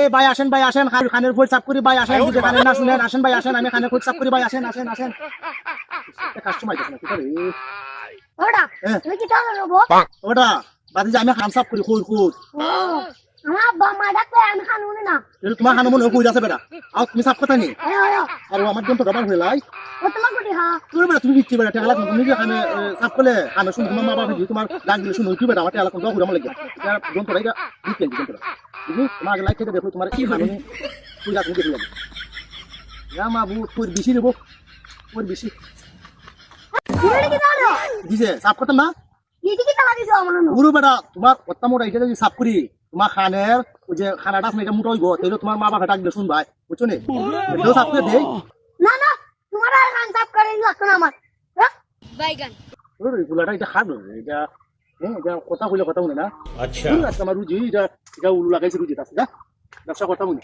ভাই আসেন খানের ফুল সাফ করি ভাই আসেন যদি কানে না শুনেন আসেন ভাই আসেন আমি খানের ফুল সাফ করি ভাই আসেন কাস্টমার আছে না কি করে ওটা তুমি কি তাহলে রবো ওটা বাদি যে আমি খান সাফ করি খুদ আমার আব্বা মা ডাকলে আমি খানুনি না তোমার খানো মনে কই যাচ্ছে বেটা আর তুমি সাফ কথা নি আয় আয় আর আমার জন্য তো গাবার হয়ে লাই ও তোমার গুটি হ্যাঁ তুমি বেটা তুমি কি বেটা টেলা তুমি যে খানে সাফ করলে খানে শুন তোমার মা বাবা যদি তোমার ডাক দিলে শুনো কি বেটা আমার টেলা কোন ঘুরে আমার লাগে এটা জন্য এটা দিতে জন্য তুমি তোমার আগে লাইক থেকে দেখো তোমার কি খানো কই যাচ্ছে দেখি লাগে না মা বু কই বেশি দেবো কই বেশি তুমি কি তাহলে দিছে সাফ করতাম না কি কি তাহলে দিছো আমার না গুরু বেটা তোমার কত মোটা এটা যদি সাফ করি তোমার খানের ওই যে খানাটা তুমি এটা মোটা হইব তাইলে তোমার মা বাবা ডাক দিলে শুন ভাই বুঝছো নি এটাও সাফ করে দেই না না তোমার আর গান সাফ করে লাগতো না আমার বাইগান ওই গুলাটা এটা খাবে এটা এটা কথা কইলে কথা বলে না আচ্ছা আমার রুজি এটা উলু লাগাইছে রুজি আছে না ব্যবসা কথা বলি